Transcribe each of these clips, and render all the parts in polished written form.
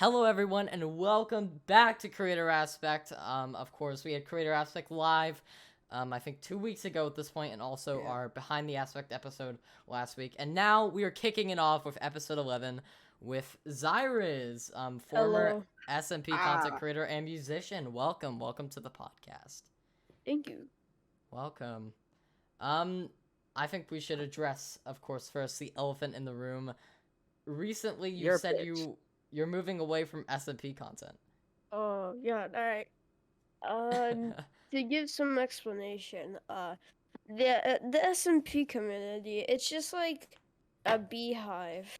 Hello, everyone, and welcome back to Creator Aspect. Of course, we had Creator Aspect live, I think 2 weeks ago at this point, and also our Behind the Aspect episode last week. And now we are kicking it off with episode 11 with Zyriz, former Hello. SMP content creator and musician. Welcome to the podcast. Thank you. Welcome. Um, I think we should address, of course, first the elephant in the room. Recently, you said you're moving away from SMP content. Oh, yeah, alright. To give some explanation, the SMP community, it's just like a beehive.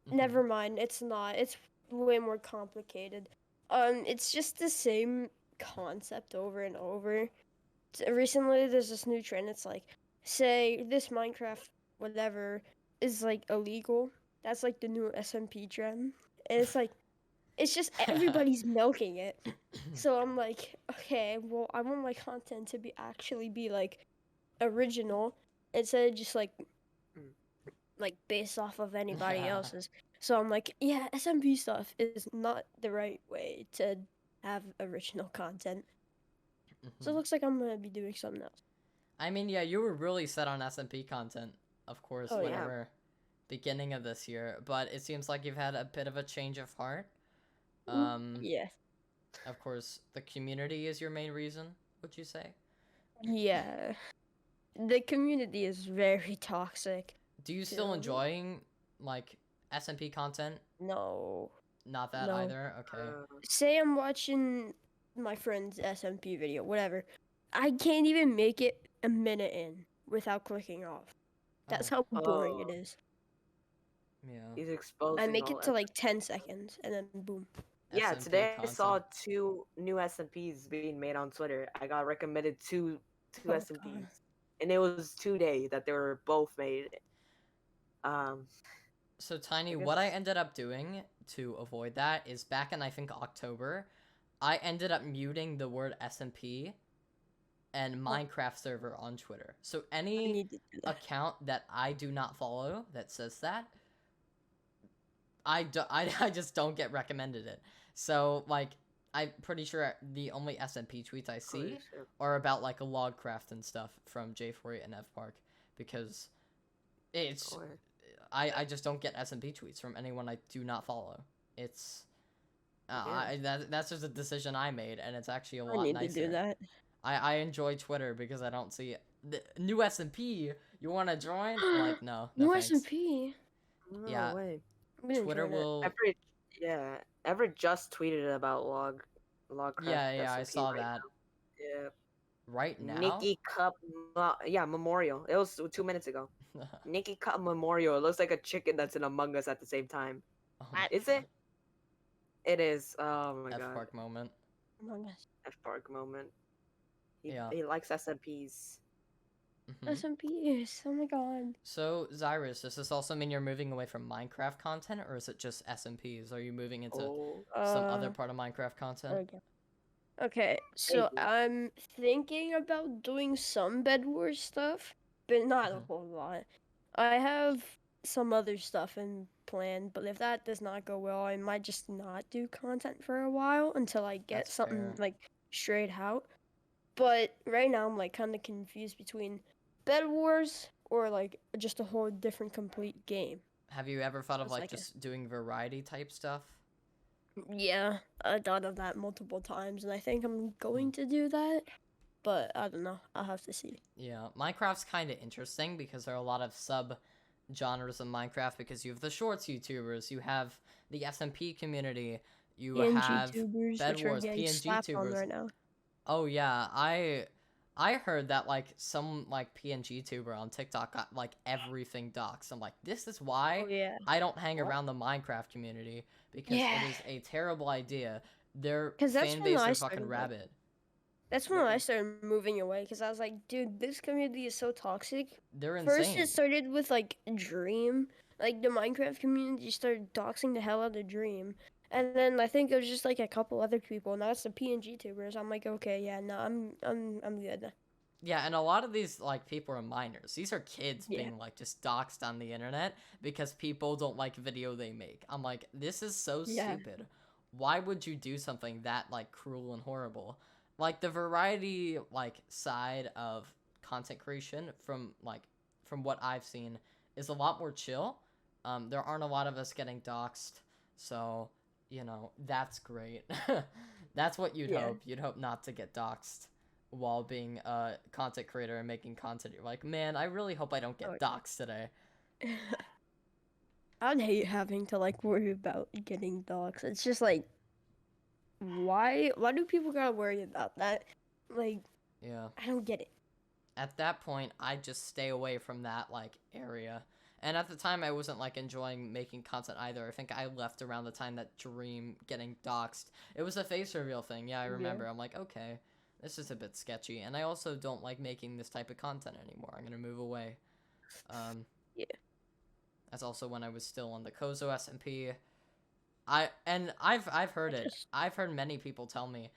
Never mind, it's not. It's way more complicated. It's just the same concept over and over. Recently, there's this new trend. It's like, say this Minecraft whatever is like illegal. That's like the new SMP trend. And it's just everybody's milking it. So I'm like, okay, well, I want my content to be like original instead of just like based off of anybody else's. So I'm like, yeah, SMP stuff is not the right way to have original content. So it looks like I'm gonna be doing something else. I mean, yeah, you were really set on SMP content, of course, Oh, yeah. whenever beginning of this year, but it seems like you've had a bit of a change of heart. Yeah. Of course, the community is your main reason, would you say? Yeah. The community is very toxic. Do you still enjoying like SMP content? No. Not that No. either. Okay. Say I'm watching my friend's SMP video, whatever. I can't even make it a minute in without clicking off. That's how boring it is. Yeah. He's exposing. I make it to like 10 seconds and then boom. Yeah, SMP today content. I saw 2 new SMPs being made on Twitter. I got recommended two SMPs, and it was today that they were both made. So Tiny, what I ended up doing to avoid that is back in I think October, I ended up muting the word SMP and Minecraft server on Twitter. So any account that I do not follow that says that, I just don't get recommended it. So like I'm pretty sure the only SMP tweets I see are about like a logcraft and stuff from J48 and FPark because it's I just don't get SMP tweets from anyone I do not follow. It's that's just a decision I made, and it's actually a lot nicer. I need to do that. I enjoy Twitter because I don't see the new SMP. You want to join? Like no new thanks. SMP. No yeah, way. Twitter will. Everett just tweeted about Logcraft. Yeah, I saw that. Now. Yeah. Right now. Nikki Cup, Memorial. It was 2 minutes ago. Nikki Cup Memorial. It looks like a chicken that's in Among Us at the same time. Is it? It is. Oh my god. FPark moment. Among Us. FPark moment. He likes SMPs. SMPs. Oh my god. So Zyriz, does this also mean you're moving away from Minecraft content, or is it just SMPs? Are you moving into some other part of Minecraft content? Okay, so I'm thinking about doing some Bed Wars stuff, but not a whole lot. I have some other stuff in plan, but if that does not go well, I might just not do content for a while until I get something like straight out. But right now I'm like kind of confused between Bed Wars or like just a whole different complete game. Have you ever thought of like just doing variety type stuff? Yeah, I thought of that multiple times, and I think I'm going to do that, but I don't know. I'll have to see. Yeah, Minecraft's kind of interesting because there are a lot of sub-genres of Minecraft because you have the shorts YouTubers, you have the SMP community, you have Bed Wars, PNG tubers. Right now. Oh yeah, I heard that like some like PNG tuber on TikTok got like everything doxxed. I'm like, this is why I don't hang around the Minecraft community because it is a terrible idea. Their fan base are fucking rabid. That's when I started moving away because I was like, dude, this community is so toxic. They're insane. First, it started with like Dream, like the Minecraft community started doxing the hell out of Dream. And then I think it was just like a couple other people. Now it's the PNG tubers. I'm like, okay, yeah, no, I'm good. Yeah, and a lot of these like people are minors. These are kids Yeah. being like just doxxed on the internet because people don't like video they make. I'm like, this is so Yeah. stupid. Why would you do something that like cruel and horrible? Like the variety like side of content creation from what I've seen is a lot more chill. There aren't a lot of us getting doxxed, so that's great. That's what you'd Yeah. hope. You'd hope not to get doxxed while being a content creator and making content. You're like, man, I really hope I don't get Oh, doxxed today. I'd hate having to like worry about getting doxxed. It's just like, why do people gotta worry about that? Like, Yeah. I don't get it. At that point, I just stay away from that like area. And at the time, I wasn't like enjoying making content either. I think I left around the time that Dream getting doxxed. It was a face reveal thing. Yeah, I remember. Yeah. I'm like, okay, this is a bit sketchy. And I also don't like making this type of content anymore. I'm gonna move away. Yeah. That's also when I was still on the Cozo SMP. I've heard it. I've heard many people tell me,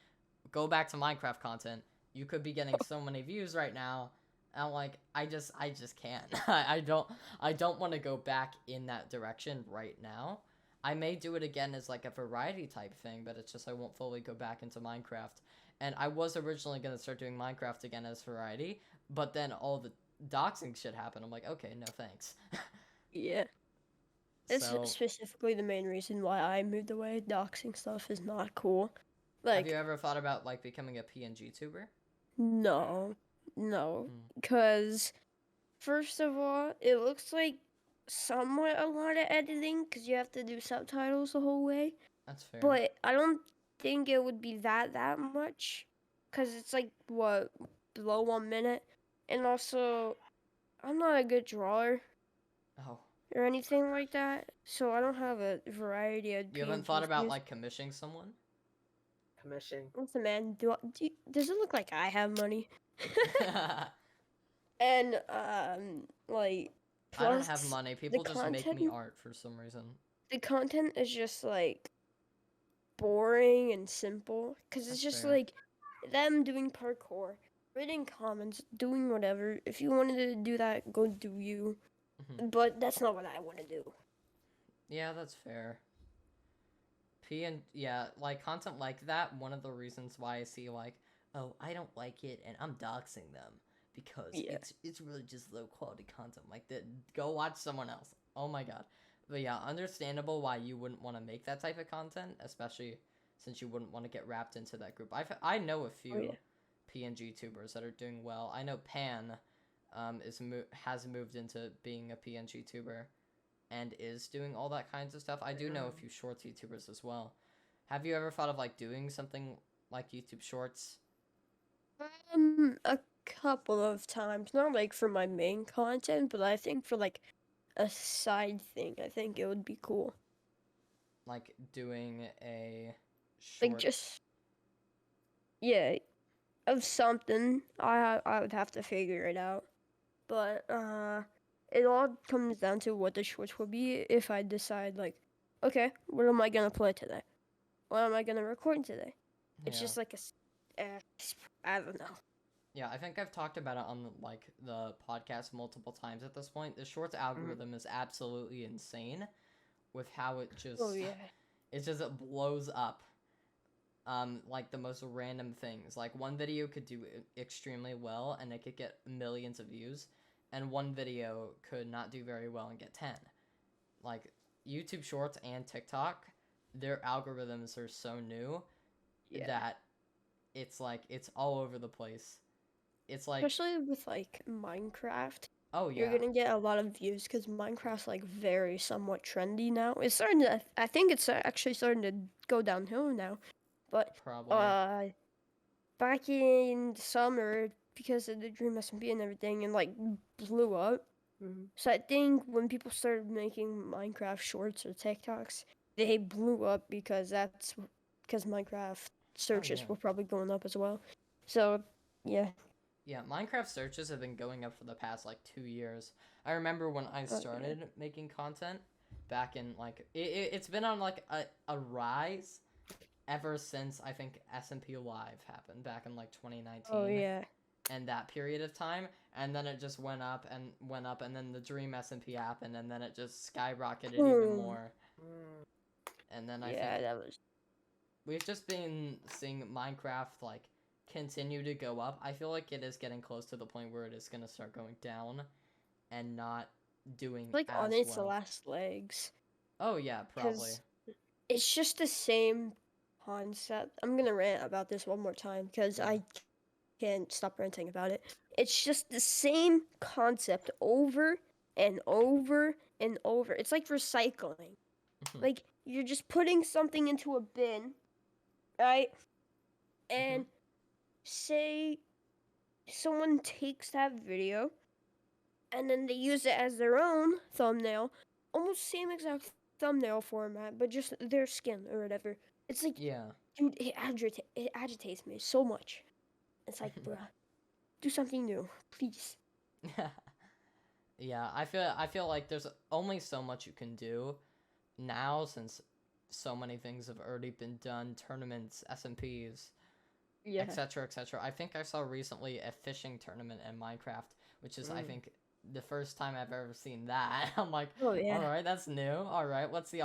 go back to Minecraft content. You could be getting so many views right now. And I'm like, I just can't. I don't want to go back in that direction right now. I may do it again as like a variety type thing, but it's just I won't fully go back into Minecraft. And I was originally gonna start doing Minecraft again as variety, but then all the doxing shit happened. I'm like, okay, no thanks. Yeah. It's So, specifically the main reason why I moved away. Doxing stuff is not cool. have Like, you ever thought about like becoming a PNG tuber? no, because first of all, it looks like somewhat a lot of editing because you have to do subtitles the whole way. That's fair. But I don't think it would be that much because it's like what below 1 minute, and also I'm not a good drawer Oh, or anything like that, so I don't have a variety of. you haven't thought PNGs about used. like commissioning someone? Listen, man, does it look like I have money? And like I don't plus have money. People just make me content- art for some reason. the content is just like boring and simple because it's That's just fair. like them doing parkour, reading comments, doing whatever. If you wanted to do that, go do you. Mhm. But that's not what I want to do. Yeah, that's fair. Yeah, like content like that, one of the reasons why I see like, oh, I don't like it and I'm doxing them because Yeah. it's really just low quality content like that. Go watch someone else. Oh my god. But yeah, understandable why you wouldn't want to make that type of content, especially since you wouldn't want to get wrapped into that group. I know a few yeah. PNG tubers that are doing well. I know Pan has moved into being a PNG tuber and is doing all that kinds of stuff. I do know a few shorts YouTubers as well. Have you ever thought of like doing something like YouTube Shorts? A couple of times, not like for my main content, but I think for like a side thing, I think it would be cool. Like doing a short. Like just yeah, of something. I would have to figure it out, but it all comes down to what the shorts will be. If I decide like, okay, what am I gonna play today? What am I gonna record today? It's Yeah. just like I don't know. Yeah, I think I've talked about it on like the podcast multiple times at this point. The shorts algorithm is absolutely insane with how it just Oh yeah. it just blows up like the most random things. Like one video could do extremely well and it could get millions of views, and one video could not do very well and get 10. Like YouTube Shorts and TikTok, their algorithms are so new that it's like it's all over the place. It's like Especially with like Minecraft. oh yeah. You're gonna get a lot of views because Minecraft's like very somewhat trendy now. It's starting to. I think it's actually starting to go downhill now. But Probably. back in the summer, because of the Dream SMP and everything, and like blew up. So I think when people started making Minecraft shorts or TikToks, they blew up because Minecraft searches yeah. were probably going up as well. So yeah. Yeah, Minecraft searches have been going up for the past like 2 years. I remember when I started making content back in like it's been on like a rise ever since I think SMP Live happened back in like 2019. Oh yeah. in that period of time, and then it just went up, and then the Dream SMP happened, and then it just skyrocketed even more. And then I think that was. we've just been seeing Minecraft like continue to go up. I feel like it is getting close to the point where it is gonna start going down, and not doing Like as on its well. last legs. Oh yeah, probably. 'Cause it's just the same concept. I'm gonna rant about this one more time because Yeah. I can't stop ranting about it. It's just the same concept over and over and over. It's like recycling. Like you're just putting something into a bin, right? And say someone takes that video and then they use it as their own thumbnail, almost same exact thumbnail format, but just their skin or whatever. It's like, Yeah. dude, it agitates me so much. It's like, bruh, do something new, please. Yeah, I feel like there's only so much you can do now, since so many things have already been done, tournaments, SMPs, Yeah. etc., etc. I think I saw recently a fishing tournament in Minecraft, which is I think the first time I've ever seen that. I'm like, Oh, yeah. all right, that's new. All right, what's the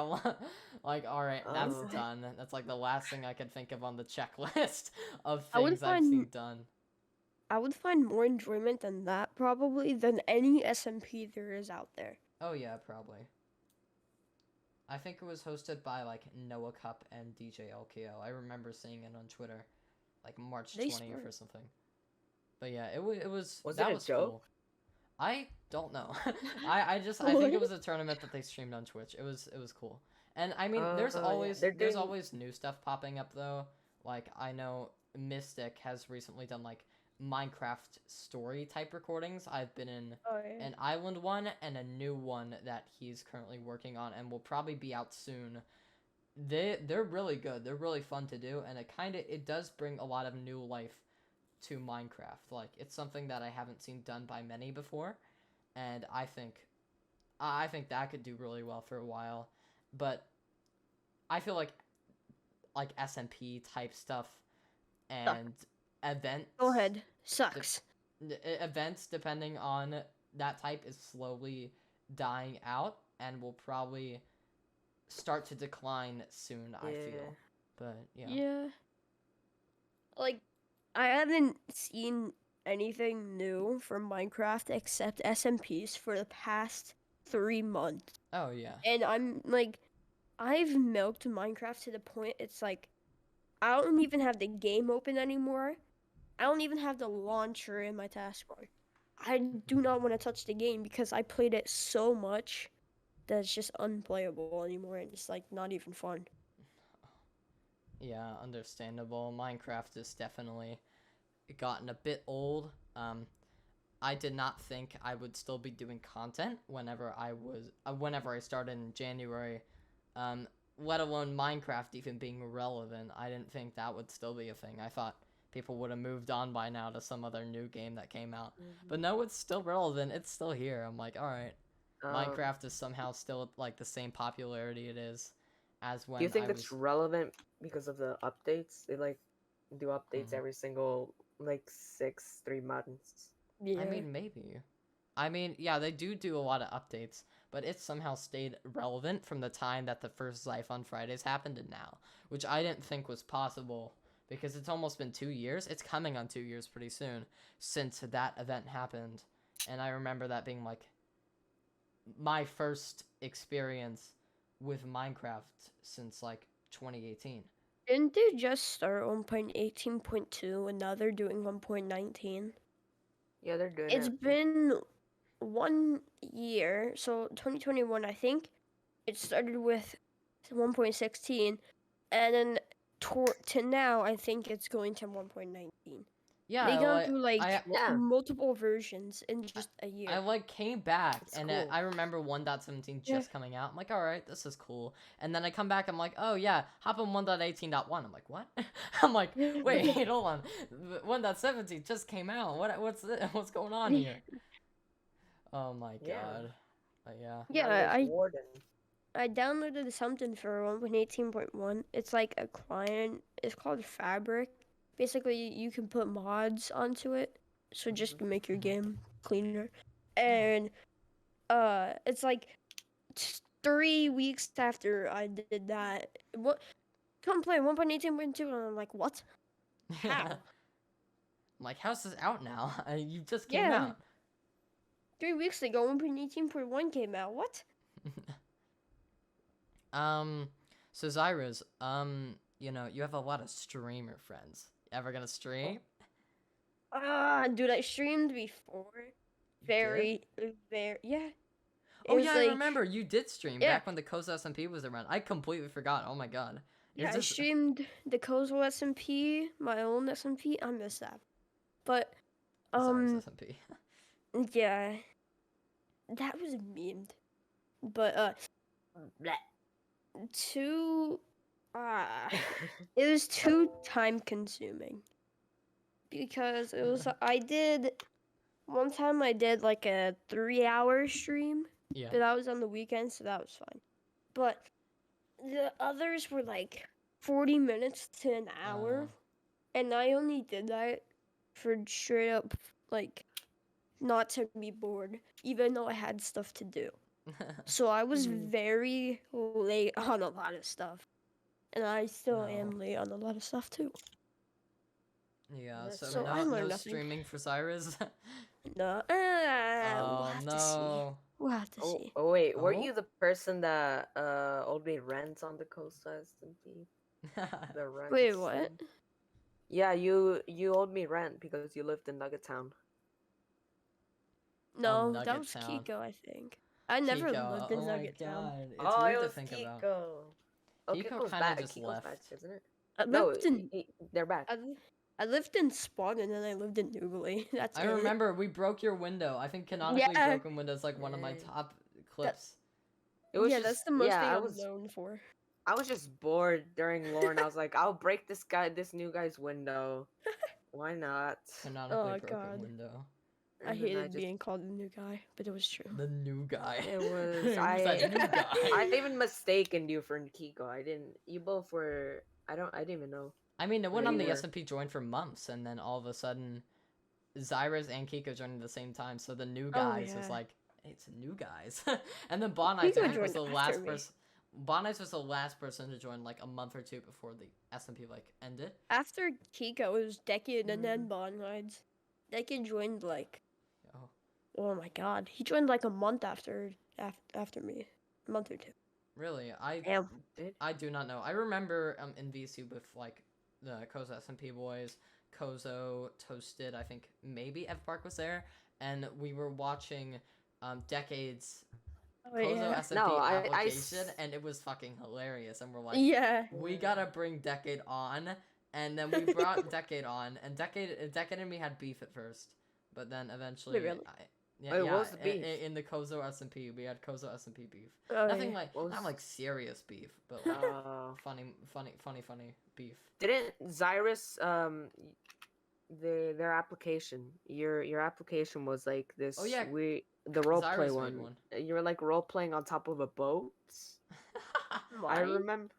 like? All right, that's Oh. done. That's like the last thing I could think of on the checklist of I would things I've seen done. I would find more enjoyment than that probably than any SMP there is out there. Oh yeah, probably. I think it was hosted by like Noah Cup and DJ LKO. I remember seeing it on Twitter, like March 20th or something. But yeah, it was that it a was joke? cool. I don't know. I think it was a tournament that they streamed on Twitch. It was cool. And I mean, there's always there's always new stuff popping up though. Like I know Mystic has recently done like Minecraft story type recordings. I've been in an island one and a new one that he's currently working on and will probably be out soon. They're really good. They're really fun to do, and it does bring a lot of new life to Minecraft. Like it's something that I haven't seen done by many before, and I think that could do really well for a while. But I feel like SMP type stuff and events. Go ahead. Sucks. Events depending on that type is slowly dying out and will probably start to decline soon, I feel. But yeah. Yeah. Like I haven't seen anything new from Minecraft except SMPs for the past 3 months. Oh yeah. And I'm like, I've milked Minecraft to the point it's like, I don't even have the game open anymore. I don't even have the launcher in my taskbar. I do not want to touch the game because I played it so much that it's just unplayable anymore and it's like not even fun. Yeah, understandable. Minecraft has definitely gotten a bit old. I did not think I would still be doing content whenever I started in January. Let alone Minecraft even being relevant. I didn't think that would still be a thing. I thought people would have moved on by now to some other new game that came out. But no, it's still relevant. It's still here. I'm like, all right. Minecraft is somehow still like the same popularity it is as when. Do you think it's relevant because of the updates? They like do updates every single like 3 months. Yeah. I mean, maybe. I mean, yeah, they do a lot of updates, but it's somehow stayed relevant from the time that the first Zyphon Fridays happened to now, which I didn't think was possible because it's almost been 2 years. It's coming on 2 years pretty soon since that event happened, and I remember that being like my first experience with Minecraft since like 2018. Didn't they just start 1.18.2 and now they're doing 1.19? Yeah, they're doing It's been 1 year, so 2021 I think. It started with 1.16 and then to now I think it's going to 1.19. Yeah, they gone through like multiple versions in just a year. I like came back That's and cool. I remember 1.17 just coming out. I'm like, all right, this is cool. And then I come back, I'm like, oh yeah, hop on 1.18.1. I'm like, what? I'm like, wait, hold on, 1.17 just came out. What's going on here? Oh my god. Yeah, I downloaded something for 1.18.1. It's like a client. It's called Fabric. Basically, you can put mods onto it, so just to make your game cleaner. And it's like 3 weeks after I did that. What? Come play 1.18.2, and I'm like, what? How? I'm like, how's this out now? You just came Yeah. out. 3 weeks ago, 1.18.1 came out. What? So Zyriz, you know, you have a lot of streamer friends. Ever gonna stream? Dude, I streamed before. Very, yeah. Oh It yeah, was I like- remember you did stream Yeah. back when the cozo SMP was around. I completely forgot. Oh my god. You're Yeah, I just- streamed the cozo SMP, my own SMP. I miss that. But, Zyriz SMP. yeah. That was memed. But, too, it was too time consuming. Because it was, one time I did like a 3-hour stream. Yeah. But that was on the weekend, so that was fine. But the others were like 40 minutes to an hour. And I only did that for straight up, like, not to be bored, even though I had stuff to do. So I was very late on a lot of stuff. And I still am late on a lot of stuff too. Yeah, so, So I no learned nothing. streaming for Zyriz? No. Oh We'll have to see. no. We'll have to Oh, see. oh wait, Oh? weren't you the person that owed me rent on the coast SMP? The rent. Wait, what? Yeah, you owed me rent because you lived in Nugget Town. No, Nugget that was Town. Kiko, I think. I never Kiko, lived in oh Nugget my Town. god. It's Oh, weird it to was think Kiko. about. Oh, Kiko Kiko's kinda back. just Kiko's left. back, isn't it? I No, lived in they're back. I lived in Spawn and then I lived in Newberry. That's I it. remember we broke your window. I think canonically Yeah. broken window is like one of my top clips. It was Yeah, just, that's the most yeah, thing I I'm was known for. I was just bored during lore, and I was like, I'll break this new guy's window. Why not? Canonically Oh, broken God. window. I And then hated just- being called a new guy, but it was true. The new guy. It was Who's that new guy? I even mistaken you for Kiko. I didn't. You both were. I didn't even know. I mean, no one Yeah, on you the were. SMP joined for months, and then all of a sudden, Zyriz and Kiko joined at the same time. So the new guys was yeah. like, hey, it's new guys. And then Bonites Kiko I think, was the joined last after me. person. Bonites was the last person to join like a month or two before the SMP like ended. After Kiko, it was Decade and Mm. then Bond Rides. Decade joined like, Oh. oh my god, he joined like a month after me, a month or two. Really, I Damn. do not know. I remember in VC with like the Kozo SMP boys, Kozo, Toasted. I think maybe F Park was there, and we were watching Decades Oh, Kozo yeah. SMP No, I application, and it was fucking hilarious. And we're like, Yeah. we gotta bring Decade on, and then we brought Decade on, and Decade and me had beef at first, but then eventually, Wait, really? Wait, what was the beef? in the Kozo SMP, we had Kozo SMP beef. Oh, Nothing yeah. like What not was- like serious beef, but like funny beef. Didn't Zyriz their application? Your application was like this. Oh, yeah. The role Zyriz play made one. one. You were like role playing on top of a boat. I Why? remember.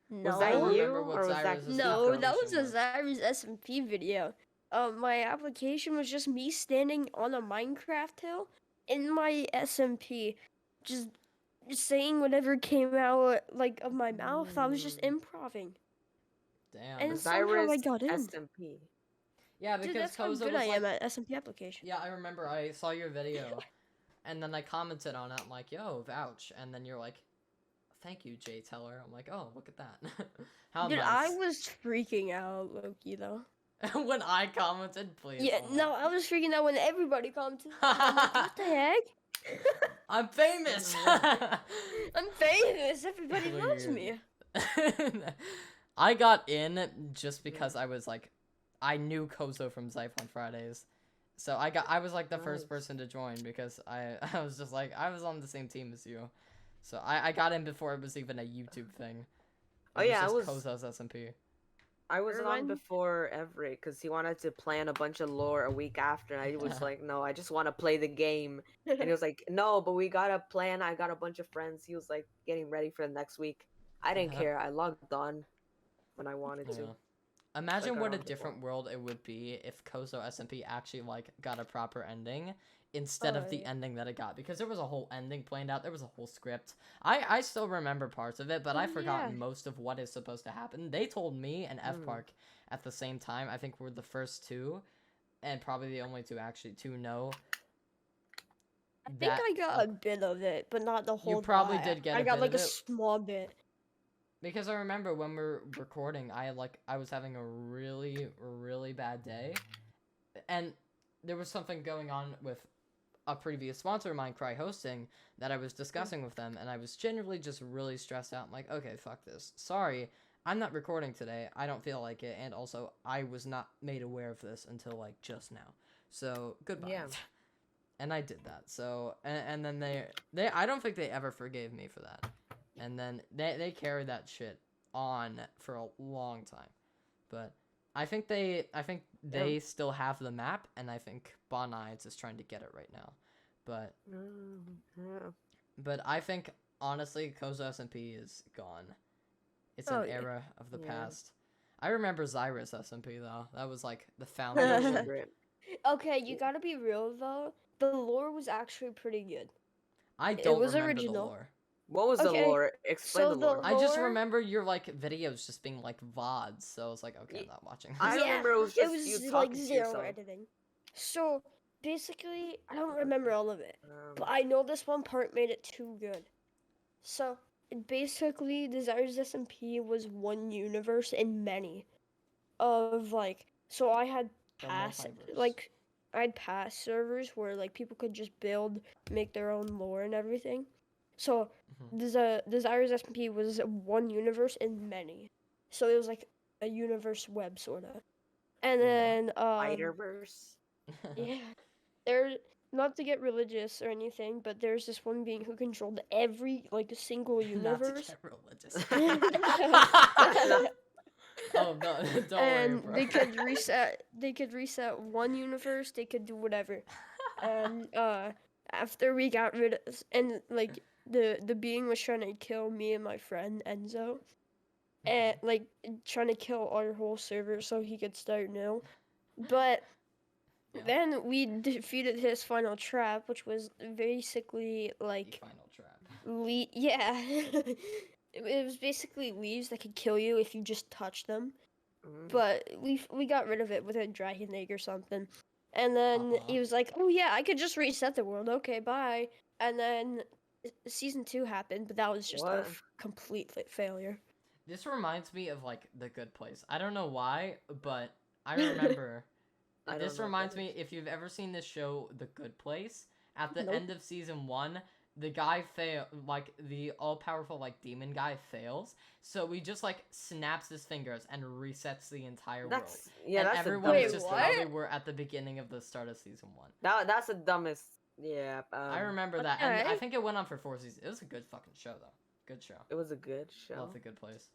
No. Was that I you remember what or was Zyriz that was No, Kiko. that was a Application Zyriz SMP video. My application was just me standing on a Minecraft hill in my SMP, just saying whatever came out like of my mouth. I was just improving. Damn. And somehow I got in. SMP. Yeah, Dude, because that's how Kozo good was I like, am at SMP application. yeah, I remember I saw your video, and then I commented on it. I'm like, yo, vouch, and then you're like, thank you, Jay Teller. I'm like, oh, look at that. How Dude, nice. I was freaking out, Loki, though. When I commented, please. Yeah, oh my- no, I was freaking out when everybody commented. I'm like, what the heck? I'm famous. I'm famous. Everybody loves me. I got in just because I was like, I knew Kozo from Zyphon Fridays, so I was like the first Nice. person to join because I was just like I was on the same team as you, so I got in before it was even a YouTube thing. Oh, yeah, I just was- Kozo's SMP. I was on Irvine? before Everett because he wanted to plan a bunch of lore a week after. And I was like, no, I just want to play the game. And he was like, no, but we got a plan. I got a bunch of friends. He was like getting ready for the next week. I didn't care. I logged on when I wanted to. Yeah. Imagine Like what a around the different world it would be if Cozo SMP actually like got a proper ending instead of the yeah. ending that it got, because there was a whole ending planned out. There was a whole script. I still remember parts of it, but I've forgotten most of what is supposed to happen. They told me and F Park at the same time. I think we're the first two, and probably the only two actually to know. I think I got a bit of it, but not the whole. You probably did get I a got bit like of a it. small bit. Because I remember when we were recording, I was having a really bad day, and there was something going on with a previous sponsor of mine, Cry Hosting, that I was discussing with them, and I was generally just really stressed out. I'm like, okay, fuck this. Sorry, I'm not recording today. I don't feel like it, and also I was not made aware of this until like just now. So goodbye. Yeah. And I did that. So and then they I don't think they ever forgave me for that. And then they carried that shit on for a long time. But I think they still have the map, and I think Bon Ides is trying to get it right now. But but I think honestly Cozo SMP is gone. It's an era of the past. I remember Zyriz SMP though. That was like the foundation. Okay, you gotta be real though. The lore was actually pretty good. I don't was remember original. the lore. What was the lore? Explain so the lore. I just remember your like videos just being like VODs, so I was like, okay, I'm not watching this. I remember it was just you like talking to zero yourself. editing. So basically, I don't remember all of it, but I know this one part made it too good. So basically, the Zyriz SMP was one universe in many. Of like, so I had past like. I had past servers where like people could just build, make their own lore and everything. So the Zyriz SMP was one universe in many. So it was like a universe web sorta. And then Spider-Verse. yeah. There, not to get religious or anything, but there's this one being who controlled every like single universe. Not to get religious. Oh no, don't and worry, bro. they could reset one universe, they could do whatever. And after we got rid of, and like the being was trying to kill me and my friend Enzo, and like trying to kill our whole server so he could start new. But then we defeated his final trap, which was basically like the final trap. It was basically leaves that could kill you if you just touch them. But we got rid of it with a dragon egg or something. And then he was like, "Oh yeah, I could just reset the world. Okay, bye." And then season 2 happened, but that was just a complete failure. This reminds me of like The Good Place. I don't know why, but I remember. This reminds me, if you've ever seen this show, The Good Place, at the end of season 1, the guy the all-powerful like demon guy fails, so he just like snaps his fingers and resets the entire world. Yeah, that's everyone is just how they were at the beginning of the start of season 1. That's the dumbest. Yeah. I remember that, and I think it went on for 4 seasons. It was a good fucking show though. Good show. It was a good show. Love The Good Place.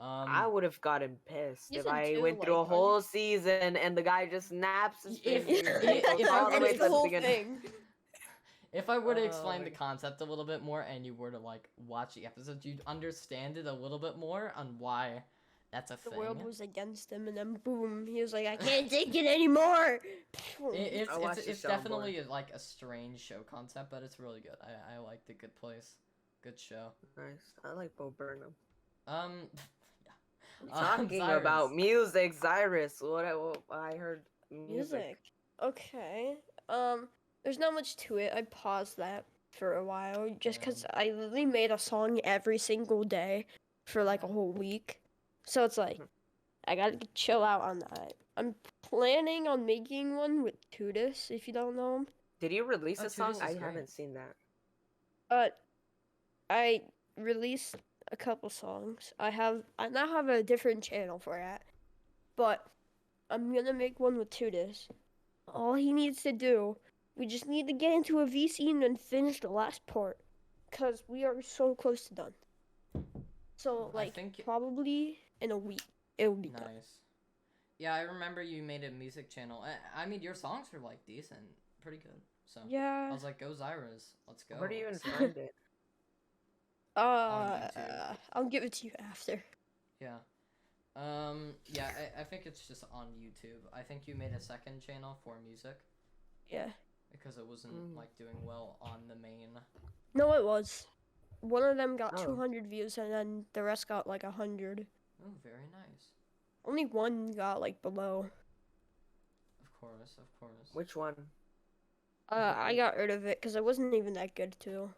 I would have gotten pissed if I went through a whole season and the guy just snaps his fingers. If I were to explain the concept a little bit more and you were to like watch the episodes, you'd understand it a little bit more on why that's a thing. The world was against him, and then boom, he was like, "I can't take it anymore." It's definitely like a strange show concept, but it's really good. I like The Good Place. Good show. Nice. I like Bo Burnham. Talking about music, Zyriz. What I heard music. Okay. There's not much to it. I paused that for a while just because I literally made a song every single day for like a whole week. So it's like I gotta chill out on that. I'm planning on making one with Tudis, if you don't know him. Did you release a song? I haven't seen that. I released a couple songs. I now have a different channel for that, but I'm gonna make one with Tudis. All he needs to do, we just need to get into a VC and then finish the last part, cause we are so close to done. So like probably in a week it will be done. Nice. Yeah, I remember you made a music channel. I mean, your songs are like decent, pretty good. So yeah, I was like, go Zyriz, let's go. Where do you even find it? I'll give it to you after. Yeah. Yeah, I think it's just on YouTube. I think you made a second channel for music Yeah. because it wasn't like doing well on the main. No, it was. One of them got Oh. 200 views, and then the rest got like 100. Oh, very nice. Only one got like below. Of course, of course. Which one? I got rid of it because it wasn't even that good too.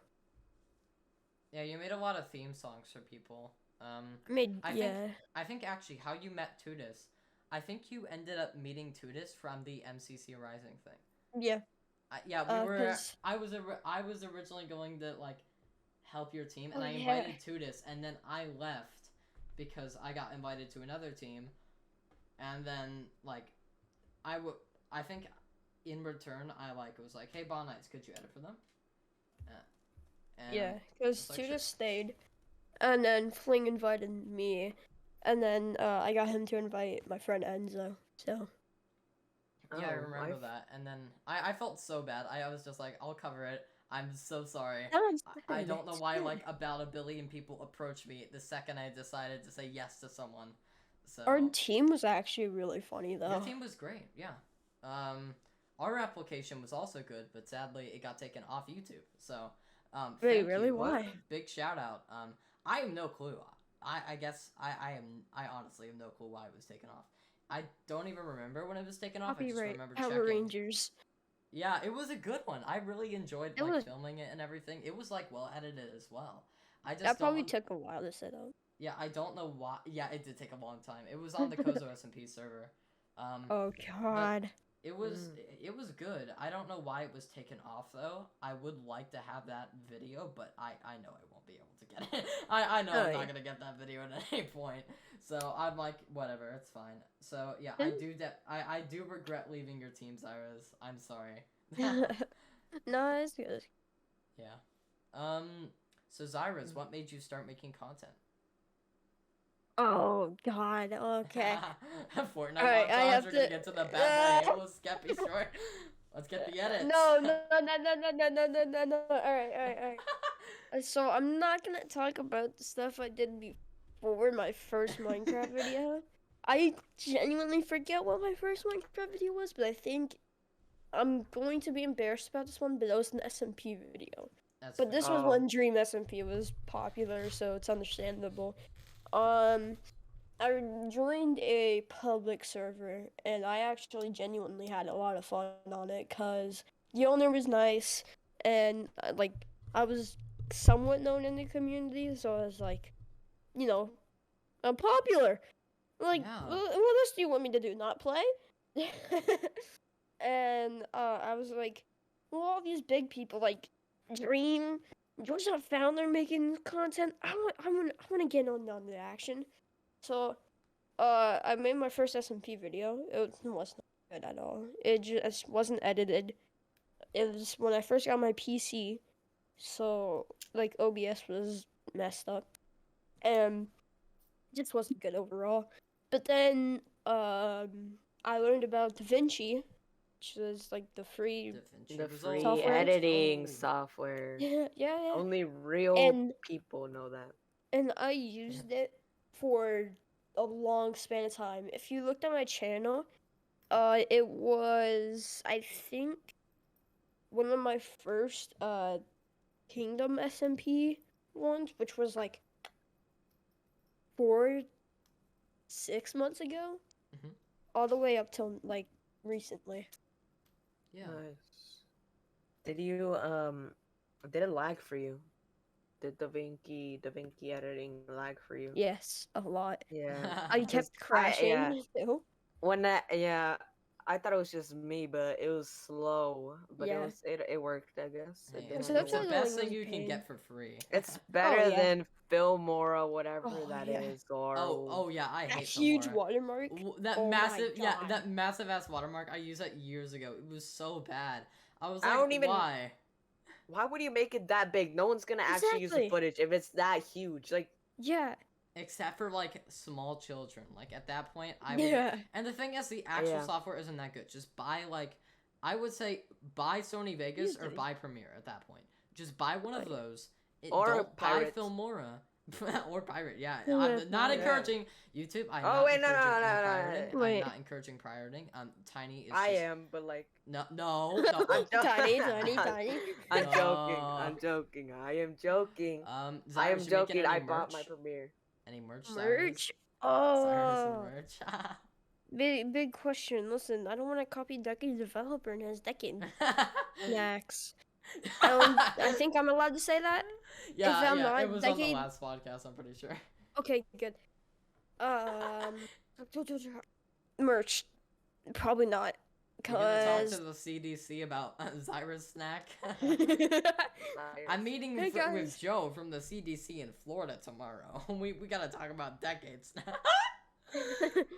Yeah, you made a lot of theme songs for people. I made I think actually how you met Tudis. I think you ended up meeting Tudis from the MCC Rising thing. Yeah. Yeah, we were. 'cause- I was originally going to like help your team, and Oh, I yeah. invited Tudis, and then I left because I got invited to another team, and then like I think in return I was like, hey, Bon Knights, could you edit for them? And Yeah, because like, Tuda sure. stayed, and then Fling invited me, and then I got him to invite my friend Enzo. So. Yeah, I Oh, remember that. And then I felt so bad. I was just like, I'll cover it. I'm so sorry. I don't know why like about 1 billion people approached me the second I decided to say yes to someone. So Our team was actually really funny though. your team was great, yeah. Our application was also good, but sadly it got taken off YouTube. So Wait, thank really? you. Why? Big shout out. I have no clue. I guess I honestly have no clue why it was taken off. I don't even remember when it was taken off. I just Copyright remember Power checking. Rangers. Yeah, it was a good one. I really enjoyed It was- filming it and everything. It was like well edited as well. I just That probably don't. took a while to set up. Yeah, I don't know why. Yeah, it did take a long time. It was on the cozo SMP server. Oh God. It was good. I don't know why it was taken off though. I would like to have that video, but I know I won't be able to get it. I know I'm not gonna get that video at any point. So I'm like, whatever, it's fine. So yeah, I do regret leaving your team, Zyriz. I'm sorry. No, it's good. Yeah. So Zyriz, what made you start making content? Oh God. Okay. Fortnite Alright, I montage. have We're gonna to- get to the bad Halo Skeppy short. Let's get the edits. No. Alright. So I'm not gonna talk about the stuff I did before my first Minecraft video. I genuinely forget what my first Minecraft video was, but I think I'm going to be embarrassed about this one, but it was an SMP video. That's But this was Oh. when Dream SMP was popular, so it's understandable. I joined a public server, and I actually genuinely had a lot of fun on it, because the owner was nice, and I was somewhat known in the community, so I was like, I'm popular. Like, Yeah. what else do you want me to do? Not play? And I was like, well, all these big people like Dream, George Not Founder making content. I want to get on the action. So, I made my first SMP video. It wasn't good at all. It just wasn't edited. It was when I first got my PC, so like OBS was messed up, and just wasn't good overall. But then I learned about DaVinci, which was like the free. DaVinci The was free old. editing Oh. software. Yeah. Only real And- people know that. And I used it for a long span of time. If you looked at my channel, it was, I think, one of my first Kingdom SMP ones, which was like 6 months ago, Mhm. all the way up till like recently. Yeah. Nice. Did you did it lag for you? Did DaVinci editing lag for you? Yes, a lot. Yeah. I 'Cause kept crashing. yeah. too. When I thought it was just me, but it was slow. But Yeah. it worked, I guess. Hey, It did it's have Except to the for work. the best thing language you can pain. get for free. It's better yeah. than Filmora, whatever Oh, that yeah. is, or Oh yeah, I That hate huge Filmora. watermark. That Oh my massive, God. that massive ass watermark. I used that years ago. It was so bad. I was I like, don't even- why? why would you make it that big? No one's gonna actually use the Exactly. footage if it's that huge. Like, Yeah. Except for like small children. Like at that point, I would. Yeah. And the thing is, the actual Yeah. software isn't that good. Just buy I would say buy Sony Vegas or Easily. buy Premiere at that point. Just buy one of Right. those. Or Don't buy Pirates. Filmora Or pirate, yeah. Yeah, I'm not pirate. encouraging YouTube. I'm Oh, not wait, no, encouraging no, any no, no, pirating. no. I'm Wait. not encouraging pirating. Tiny is I just... am, but like. No, no, I'm no. Tiny, tiny, tiny. I'm No. joking. I'm joking. I am joking. I Zyriz, am you making joking. any I merch? bought my premiere. Any merch, Zyriz? Merch. Zyriz Oh, and merch. big question. Listen, I don't want to copy Decade Developer and his Decade snacks. I think I'm allowed to say that. Yeah, I'm yeah. not, It was on the Decade- last podcast, I'm pretty sure. Okay, good. Merch. Probably not. You're gonna talk Cause to the CDC about Zyriz snack. I'm meeting Hey, with guys. Joe from the CDC in Florida tomorrow. We gotta talk about decades now.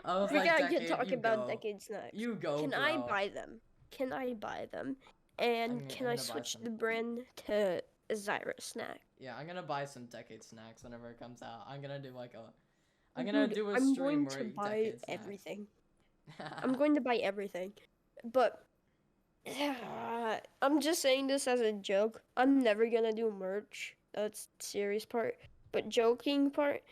I was we like, gotta Decade, get talking you about go. Decade snacks. You go, Can bro. I buy them? Can I buy them? And I'm can I gonna buy switch some. the brand to Zyriz snack? Yeah, I'm gonna buy some decade snacks whenever it comes out. I'm gonna do like a. I'm gonna Dude, do a I'm stream going where to I eat buy decade snacks. everything. I'm going to buy everything. But I'm just saying this as a joke. I'm never gonna do merch. That's the serious part. But joking part,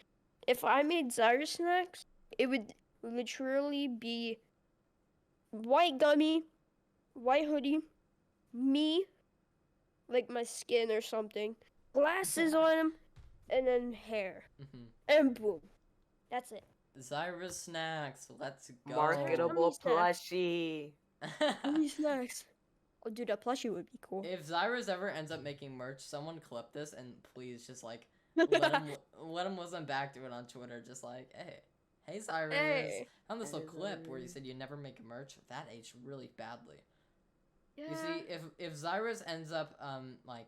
if I made Zyriz snacks, it would literally be white gummy, white hoodie, me, like my skin or something, glasses on him, and then hair. Mhm. And boom. That's it. Zyriz snacks, let's go. Marketable Gummy snacks. plushie. Gummy snacks. Oh, dude, a plushie would be cool. If Zyriz ever ends up making merch, someone clip this and please just like let him listen back to it on Twitter. Just like, hey Zyriz, Hey. on this little Hey, clip where you Zyriz. said you never make merch, that aged really badly. Yeah. You see, if Zyriz ends up like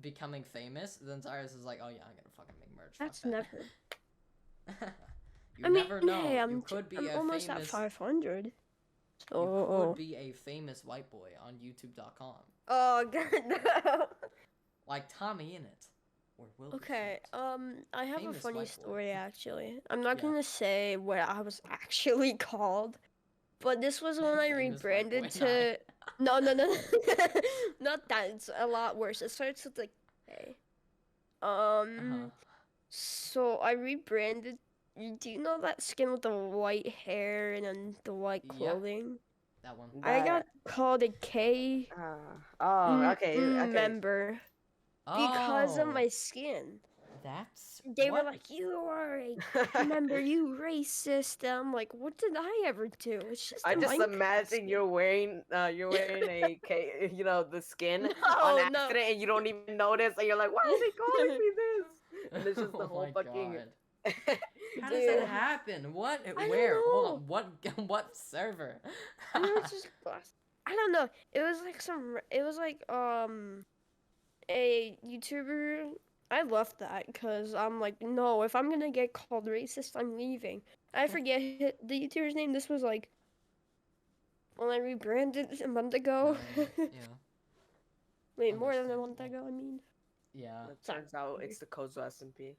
becoming famous, then Zyriz is like, oh yeah, I'm gonna fucking make merch. Fuck That's that." never. You I mean, never know. hey, you I'm could be I'm a almost famous. at 500. You Oh. could be a famous white boy on YouTube.com, Oh god. No. like Tommy in it, or Will. Okay. I have a Famous funny white boy. story actually. I'm not Yeah. gonna say what I was actually called, but this was when I Famous white boy rebranded to. No, not that. It's a lot worse. It starts with like A. Uh-huh. So I rebranded. Do you know that skin with the white hair and then the white Yeah. clothing? That one. I got called a K Okay. member because of Oh, my skin. That's. They what? were like, "You are a member, you racist." And I'm like, "What did I ever do?" It's just. I a just Minecraft imagine skin." you're wearing a the skin No, on no. accident and you don't even notice and you're like, why are they calling me this? And it's just the Oh whole my fucking. God. How does Dude. that happen? What? don't Where? Hold know. on. What server? And it was just I don't know. It was like a YouTuber. I left that because I'm like, no, if I'm gonna get called racist, I'm leaving. I forget the YouTuber's name. This was like when I rebranded a month ago. Yeah. Wait, more than a month Understandable. ago, I mean. Yeah. It turns out it's the cozo SMP.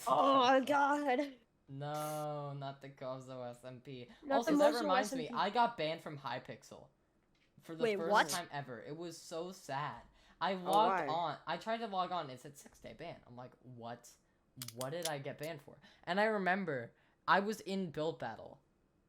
Oh god. No, not the cozo SMP. Not Also, the that Mozo reminds me, SMP. I got banned from hypixel for the Wait, first what? time ever. It was so sad. I Oh, logged why? on. I tried to log on. It said 6-day ban. I'm like, what? What did I get banned for? And I remember I was in build battle,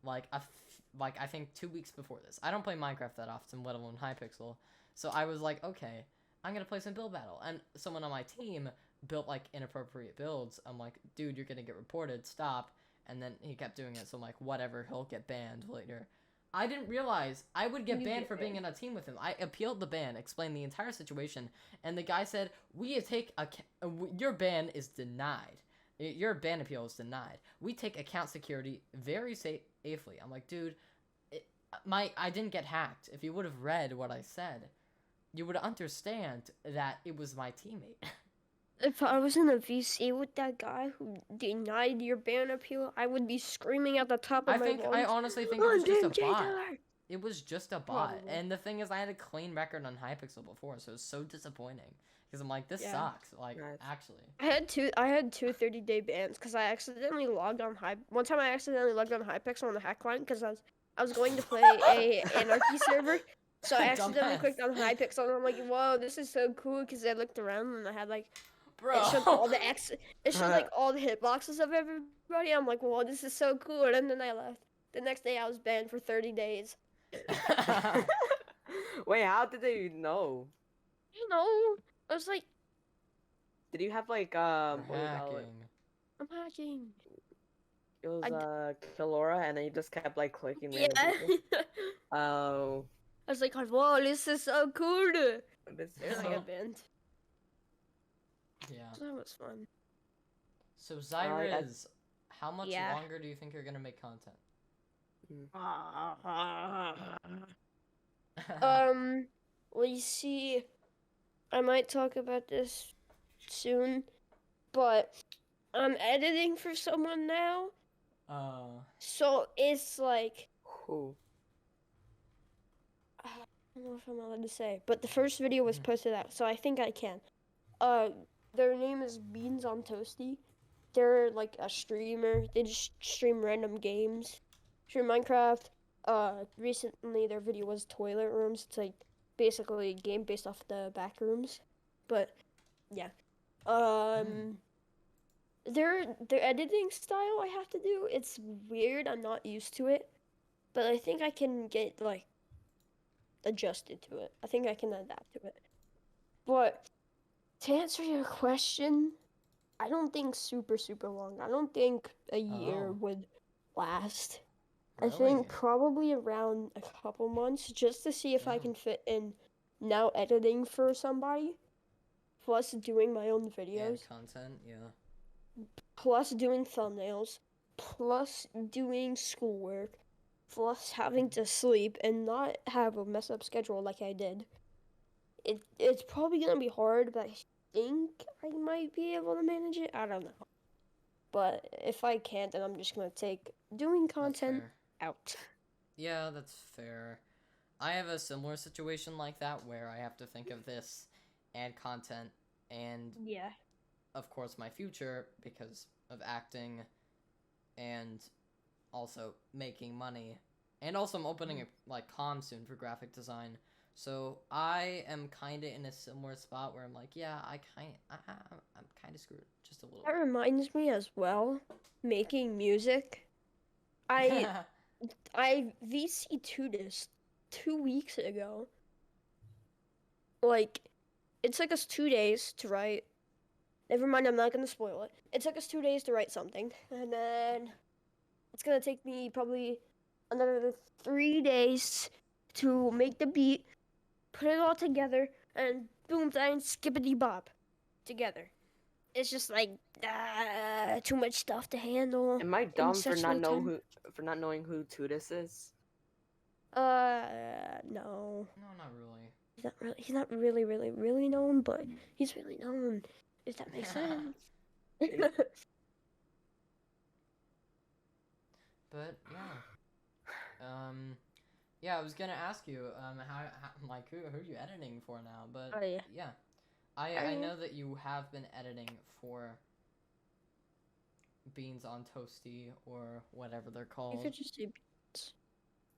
like I think 2 weeks before this. I don't play Minecraft that often, let alone hypixel. So I was like, okay, I'm gonna play some build battle. And someone on my team built like inappropriate builds. I'm like, dude, you're gonna get reported. Stop. And then he kept doing it. So I'm like, whatever. He'll get banned later. I didn't realize I would get You banned get for being in a team with him. I appealed the ban, explained the entire situation, and the guy said, your ban is denied. Your ban appeal is denied. We take account security very safely. I'm like, dude, I didn't get hacked. If you would have read what I said, you would understand that it was my teammate. If I was in a VC with that guy who denied your ban appeal, I would be screaming at the top of my I lungs. honestly think it was just a bot. Taylor. It was just a bot. Probably. And the thing is, I had a clean record on Hypixel before, so it was so disappointing. Because I'm like, this Yeah. sucks. Like, Nice. actually. I had two 30-day bans because I accidentally logged on One time I accidentally logged on Hypixel on the hack line because I was going to play a anarchy server. So I accidentally Dumbass. clicked on Hypixel and I'm like, whoa, this is so cool because I looked around and I had like Bro. It showed all the it showed like all the hitboxes of everybody. I'm like, whoa, this is so cool. And then I left. The next day I was banned for 30 days. Wait, how did they know? You know, I was like, Did you have like You're what do you call it? hacking. I'm hacking. It was I Kilora, and then you just kept like clicking Yeah. random people. Oh. I was like, whoa, this is so cool. This And I So- got banned. Yeah. So that was fun. So Zyriz, how much Yeah. longer do you think you're gonna make content? Well, you see, I might talk about this soon, but I'm editing for someone now, so it's like, Who? I don't know if I'm allowed to say, but the first video was Mhm. posted out, so I think I can. Their name is Beans on Toasty. They're like a streamer. They just stream random games, stream Minecraft. Recently their video was Toilet Rooms. It's like basically a game based off the back rooms, but yeah. Their editing style I have to do. It's weird. I'm not used to it, but I think I can get like adjusted to it. I think I can adapt to it. But to answer your question, I don't think super long. I don't think a year Oh. would last. Really? I think probably around a couple months just to see if I Yeah. can fit in now editing for somebody, plus doing my own And videos, content, yeah. plus doing thumbnails, plus doing schoolwork, plus having to sleep and not have a mess up schedule like I did. It's probably gonna be hard, but I think I might be able to manage it. I don't know. But if I can't, then I'm just gonna take doing That's content fair. out. Yeah, that's fair. I have a similar situation like that where I have to think of this and content and Yeah. of course my future because of acting and also making money. And also I'm opening a like comm soon for graphic design. So I am kind of in a similar spot where I'm like, yeah, I'm kind of screwed just a little That bit. reminds me as well, making music. I VC2'd this 2 weeks ago. Like, it took us 2 days to write. Never mind, I'm not gonna spoil it. It took us 2 days to write something, and then it's gonna take me probably another 3 days to make the beat, put it all together, and boom, bang, skippity bop, together. It's just like too much stuff to handle. Am I dumb for such not little time. knowing who Tudis is? No. No, not really. He's not really known, but he's really known. If that makes sense. But yeah, I was gonna ask you, how like who are you editing for now? But Oh, yeah. yeah, I know that you have been editing for Beans on Toasty or whatever they're You called. could just say beans.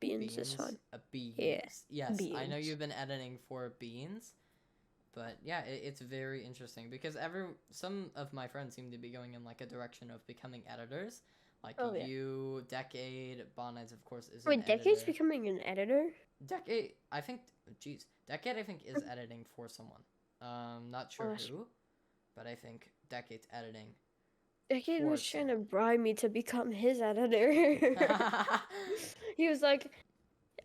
Beans is fine. Beans. Yeah, Yes, I know beans. you've been editing for Beans, but yeah, it's very interesting because some of my friends seem to be going in like a direction of becoming editors. Like Oh, yeah. you, Decade, Bonides, of course, is Wait, an Decade's editor. becoming an editor? Decade, I think, Decade, I think, is editing for someone. Not sure that's- who, but I think Decade's editing. Decade was Force. trying to bribe me to become his editor. He was like,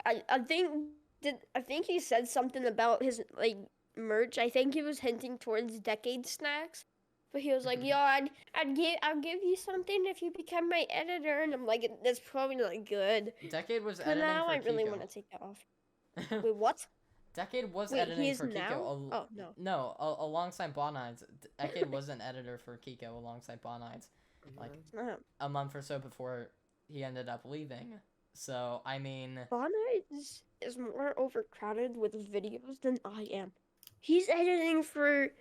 I think he said something about his like merch. I think he was hinting towards Decade snacks. But he was like, "Yo, I'll give you something if you become my editor." And I'm like, "That's probably not good." Decade was But editing now for I really Kiko. want to take that off. Wait, what? Decade was Wait, editing he is for now? Kiko. Oh, no. No, alongside Bonides. Decade was an editor for Kiko alongside Bonides. Like a month or so before he ended up leaving. So I mean, Bonides is more overcrowded with videos than I am. He's editing for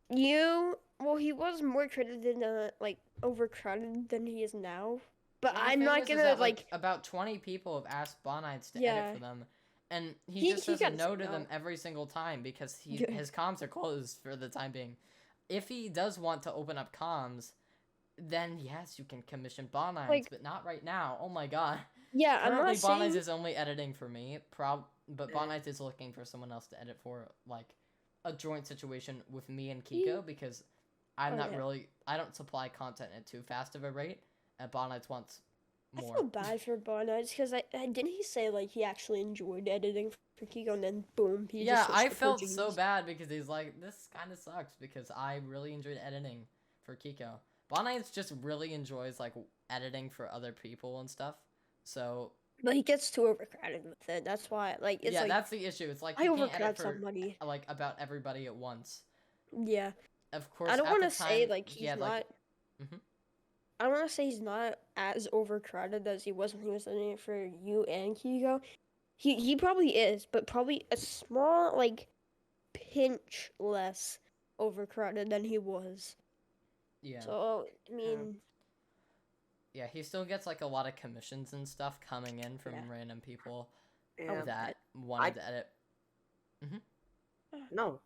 you. Well, he was more credited like overcrowded than he is now. But well, the I'm thing not is gonna that, like. about 20 people have asked Bonides to Yeah. edit for them, and he He- just he says gotta no say to them no. every single time because Yeah. his comms are closed for the time being. if he does want to open up comms, then yes, you can commission Bonides, Like- but not right now. Oh my god. Yeah, I'm Currently, not saying. Bonides is only editing for me. But Bonides is looking for someone else to edit for, like, a joint situation with me and Kiko, because I'm not really... I don't supply content at too fast of a rate, and Bonides wants I more. feel bad for Bonides because I didn't he say like he actually enjoyed editing for Kiko and then boom he Yeah, just switched I to felt so Portuguese. bad because he's like, this kind of sucks because I really enjoyed editing for Kiko. Bonides just really enjoys, like, editing for other people and stuff, so... But he gets too overcrowded with it. That's why like it's yeah, like that's the issue. It's like I you can't overcrowd edit for, somebody. like, about everybody at once. Yeah. Of course, I don't want want to to say like he's not. like... Mhm. I don't want to say he's not as overcrowded as he was when he was editing it for you and Kiko. He probably is, but probably a small like pinch less overcrowded than he was. Yeah. So I mean, Yeah, he still gets, like, a lot of commissions and stuff coming in from random people Yeah. that wanted to edit. No.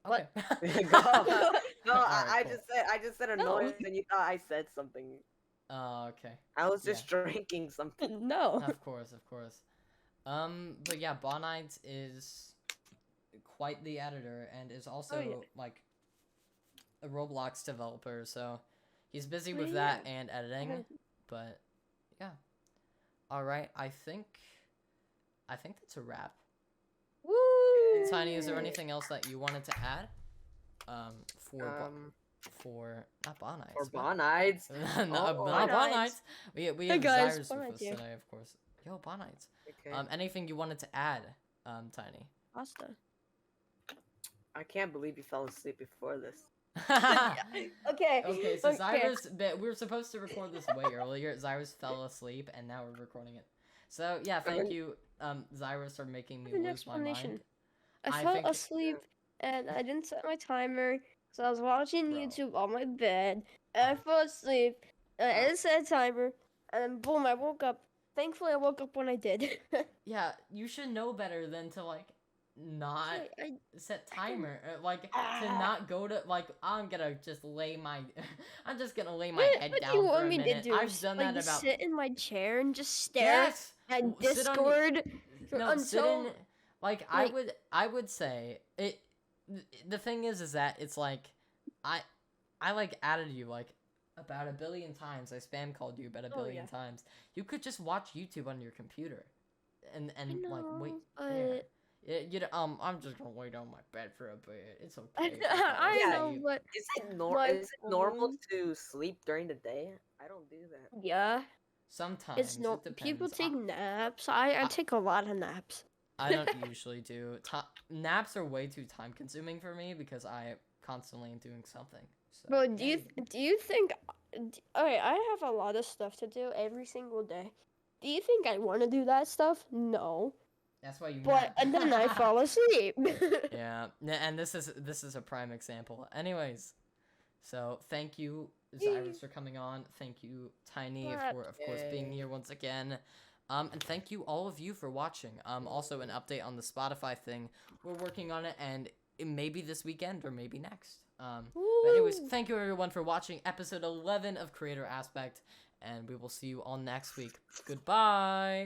Okay. No, Alright, cool. I just said annoying, and you thought I said something. Oh, okay. I was just drinking something. no. Of course, of course. But yeah, Bonides is quite the editor and is also like a Roblox developer, so he's busy with that and editing. But yeah. Alright, I think that's a wrap. Woo! Tiny, is there anything else that you wanted to add? For not Bonides. For Bonides. not Bonides. Bonides. We have Hey guys, Zyriz with Bonides us here. today, of course. Yo, Bonides. Okay. Anything you wanted to add, Tiny? Pasta. I can't believe you fell asleep before this. Okay. Okay, so Zyriz, we were supposed to record this way earlier. Zyriz fell asleep, and now we're recording it. So yeah, thank you, Zyriz, for making me An lose my mind. I I fell think- asleep and I didn't set my timer, so I was watching Bro. YouTube on my bed. And I fell asleep. And I didn't set a timer, and then boom, I woke up. Thankfully, I woke up when I did. Yeah, you should know better than to, like, not I set timer, like, to not go to, like, I'm gonna just lay my, I'm just gonna lay my head what down do you for want a me minute. to do? I've done Like, that about. sit in my chair and just stare Yes. at Sit on Discord No, sit until in. Like, I would say it. The thing is that it's like, I like added you like about 1 billion times. I spam called you about 1 billion times. You could just watch YouTube on your computer, and like wait there. I'm just gonna lay down my bed for a bit. It's okay. I Yeah, know, but Is it, My is it normal phone- to sleep during the day? I don't do that. yeah, Sometimes it's no. it depends. People take naps. I take a lot of naps. I don't usually do. Naps are way too time consuming for me because I constantly am doing something. So. Bro, do you think? Okay, I have a lot of stuff to do every single day. Do you think I want to do that stuff? No. That's why you. But nap. and then I fall asleep. Yeah, and this is a prime example. Anyways, so thank you, Zyriz, for coming on. Thank you, Tiny, for of course being here once again. And thank you all of you for watching. Also an update on the Spotify thing. We're working on it, and it may be this weekend or maybe next. But anyways, thank you everyone for watching episode 11 of Creator Aspect, and we will see you all next week. Goodbye.